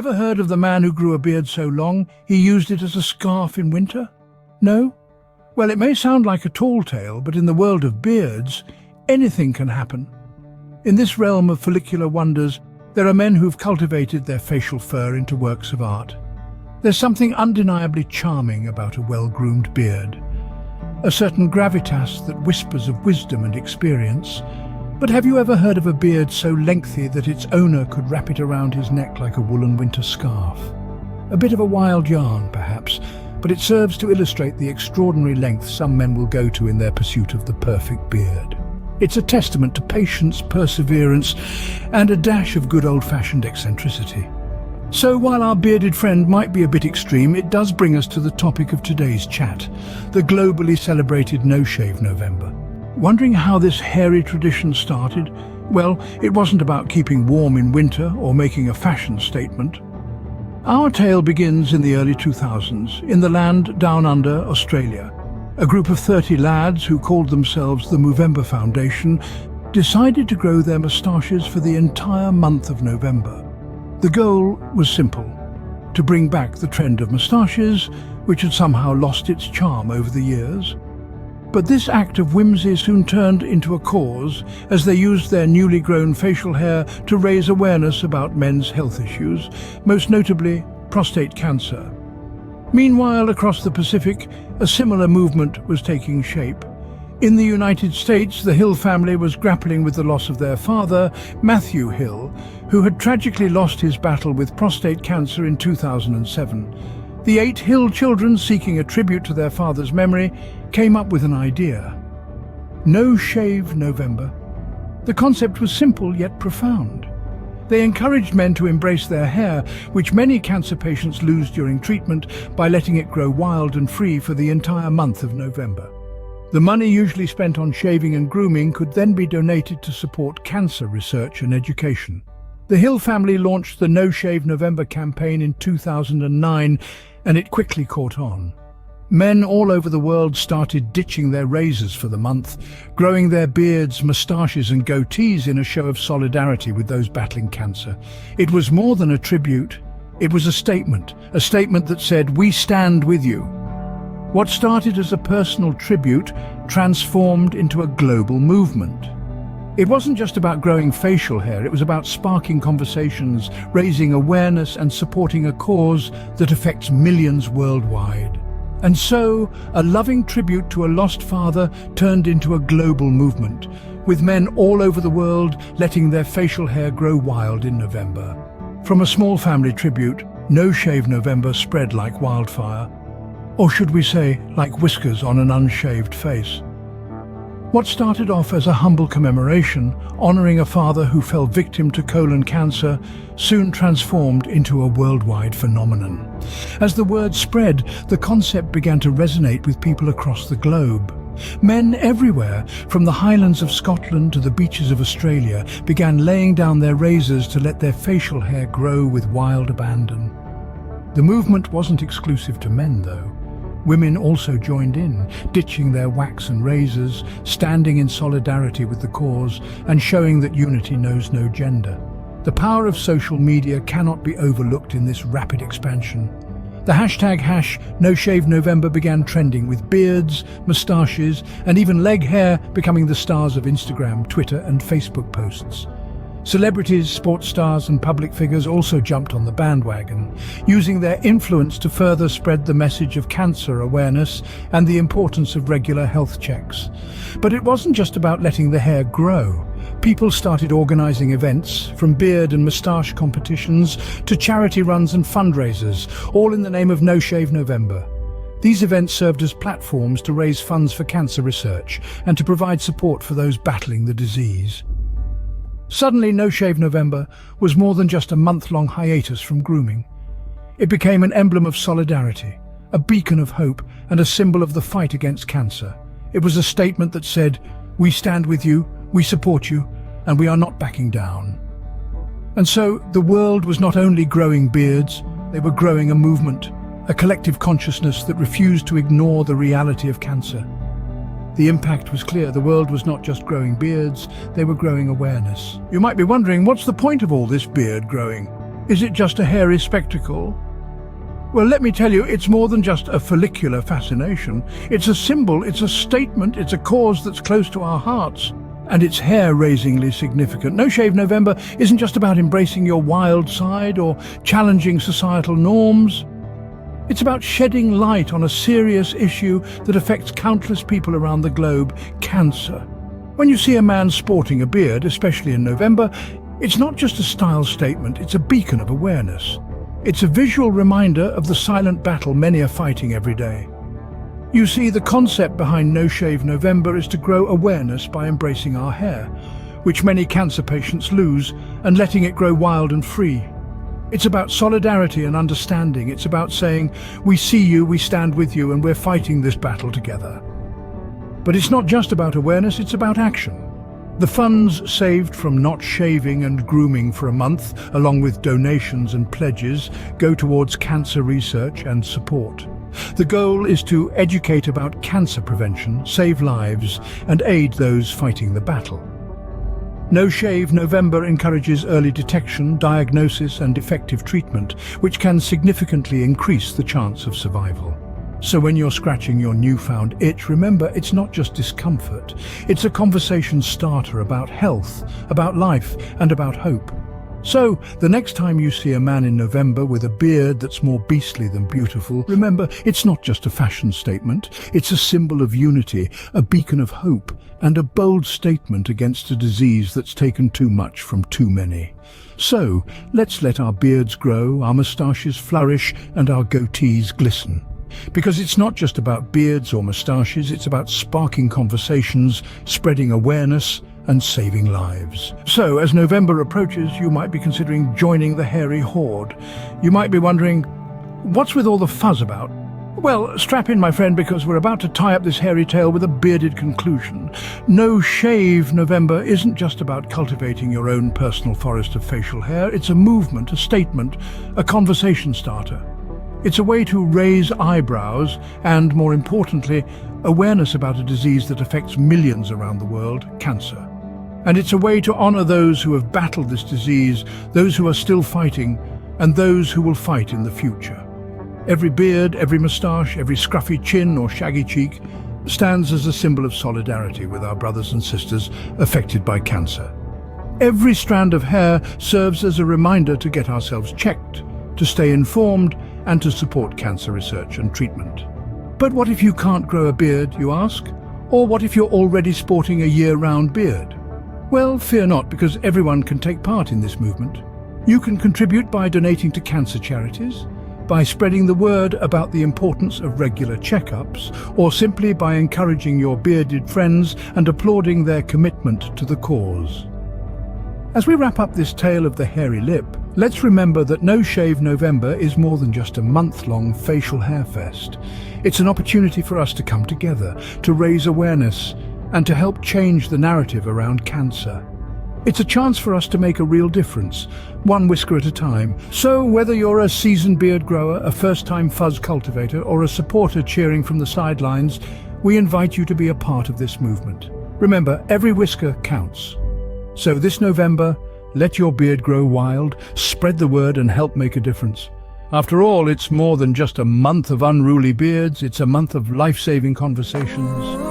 Ever heard of the man who grew a beard so long he used it as a scarf in winter? No? Well, it may sound like a tall tale, but in the world of beards, anything can happen. In this realm of follicular wonders, there are men who've cultivated their facial fur into works of art. There's something undeniably charming about a well-groomed beard. A certain gravitas that whispers of wisdom and experience. But have you ever heard of a beard so lengthy that its owner could wrap it around his neck like a woolen winter scarf? A bit of a wild yarn, perhaps, but it serves to illustrate the extraordinary length some men will go to in their pursuit of the perfect beard. It's a testament to patience, perseverance, and a dash of good old-fashioned eccentricity. So while our bearded friend might be a bit extreme, it does bring us to the topic of today's chat, the globally celebrated No Shave November. Wondering how this hairy tradition started? Well, it wasn't about keeping warm in winter or making a fashion statement. Our tale begins in the early 2000s, in the land down under Australia. A group of 30 lads who called themselves the Movember Foundation decided to grow their moustaches for the entire month of November. The goal was simple: to bring back the trend of moustaches, which had somehow lost its charm over the years. But this act of whimsy soon turned into a cause as they used their newly grown facial hair to raise awareness about men's health issues, most notably prostate cancer. Meanwhile, across the Pacific, a similar movement was taking shape. In the United States, the Hill family was grappling with the loss of their father, Matthew Hill, who had tragically lost his battle with prostate cancer in 2007. The 8 Hill children, seeking a tribute to their father's memory, came up with an idea. No Shave November. The concept was simple yet profound. They encouraged men to embrace their hair, which many cancer patients lose during treatment, by letting it grow wild and free for the entire month of November. The money usually spent on shaving and grooming could then be donated to support cancer research and education. The Hill family launched the No Shave November campaign in 2009, and it quickly caught on. Men all over the world started ditching their razors for the month, growing their beards, moustaches and goatees in a show of solidarity with those battling cancer. It was more than a tribute. It was a statement that said, "We stand with you." What started as a personal tribute transformed into a global movement. It wasn't just about growing facial hair, it was about sparking conversations, raising awareness and supporting a cause that affects millions worldwide. And so, a loving tribute to a lost father turned into a global movement, with men all over the world letting their facial hair grow wild in November. From a small family tribute, No Shave November spread like wildfire. Or should we say, like whiskers on an unshaved face. What started off as a humble commemoration, honoring a father who fell victim to colon cancer, soon transformed into a worldwide phenomenon. As the word spread, the concept began to resonate with people across the globe. Men everywhere, from the highlands of Scotland to the beaches of Australia, began laying down their razors to let their facial hair grow with wild abandon. The movement wasn't exclusive to men, though. Women also joined in, ditching their wax and razors, standing in solidarity with the cause, and showing that unity knows no gender. The power of social media cannot be overlooked in this rapid expansion. The hashtag #NoShaveNovember began trending, with beards, moustaches, and even leg hair becoming the stars of Instagram, Twitter, and Facebook posts. Celebrities, sports stars and public figures also jumped on the bandwagon, using their influence to further spread the message of cancer awareness and the importance of regular health checks. But it wasn't just about letting the hair grow. People started organizing events, from beard and moustache competitions to charity runs and fundraisers, all in the name of No Shave November. These events served as platforms to raise funds for cancer research and to provide support for those battling the disease. Suddenly, No Shave November was more than just a month-long hiatus from grooming. It became an emblem of solidarity, a beacon of hope, and a symbol of the fight against cancer. It was a statement that said, "We stand with you, we support you, and we are not backing down." And so, the world was not only growing beards, they were growing a movement, a collective consciousness that refused to ignore the reality of cancer. The impact was clear. The world was not just growing beards, they were growing awareness. You might be wondering, what's the point of all this beard growing? Is it just a hairy spectacle? Well, let me tell you, it's more than just a follicular fascination. It's a symbol, it's a statement, it's a cause that's close to our hearts. And it's hair-raisingly significant. No Shave November isn't just about embracing your wild side or challenging societal norms. It's about shedding light on a serious issue that affects countless people around the globe: cancer. When you see a man sporting a beard, especially in November, it's not just a style statement, it's a beacon of awareness. It's a visual reminder of the silent battle many are fighting every day. You see, the concept behind No Shave November is to grow awareness by embracing our hair, which many cancer patients lose, and letting it grow wild and free. It's about solidarity and understanding. It's about saying, we see you, we stand with you, and we're fighting this battle together. But it's not just about awareness, it's about action. The funds saved from not shaving and grooming for a month, along with donations and pledges, go towards cancer research and support. The goal is to educate about cancer prevention, save lives, and aid those fighting the battle. No Shave November encourages early detection, diagnosis, and effective treatment, which can significantly increase the chance of survival. So when you're scratching your newfound itch, remember, it's not just discomfort. It's a conversation starter about health, about life, and about hope. So, the next time you see a man in November with a beard that's more beastly than beautiful, remember, it's not just a fashion statement. It's a symbol of unity, a beacon of hope, and a bold statement against a disease that's taken too much from too many. So, let's let our beards grow, our moustaches flourish, and our goatees glisten. Because it's not just about beards or moustaches, it's about sparking conversations, spreading awareness, and saving lives. So, as November approaches, you might be considering joining the hairy horde. You might be wondering, what's with all the fuzz about? Well, strap in, my friend, because we're about to tie up this hairy tale with a bearded conclusion. No Shave November isn't just about cultivating your own personal forest of facial hair. It's a movement, a statement, a conversation starter. It's a way to raise eyebrows and, more importantly, awareness about a disease that affects millions around the world: cancer. And it's a way to honor those who have battled this disease, those who are still fighting, and those who will fight in the future. Every beard, every moustache, every scruffy chin or shaggy cheek stands as a symbol of solidarity with our brothers and sisters affected by cancer. Every strand of hair serves as a reminder to get ourselves checked, to stay informed, and to support cancer research and treatment. But what if you can't grow a beard, you ask? Or what if you're already sporting a year-round beard? Well, fear not, because everyone can take part in this movement. You can contribute by donating to cancer charities, by spreading the word about the importance of regular checkups, or simply by encouraging your bearded friends and applauding their commitment to the cause. As we wrap up this tale of the hairy lip, let's remember that No Shave November is more than just a month-long facial hair fest. It's an opportunity for us to come together, to raise awareness, and to help change the narrative around cancer. It's a chance for us to make a real difference, one whisker at a time. So whether you're a seasoned beard grower, a first-time fuzz cultivator, or a supporter cheering from the sidelines, we invite you to be a part of this movement. Remember, every whisker counts. So this November, let your beard grow wild, spread the word, and help make a difference. After all, it's more than just a month of unruly beards, it's a month of life-saving conversations.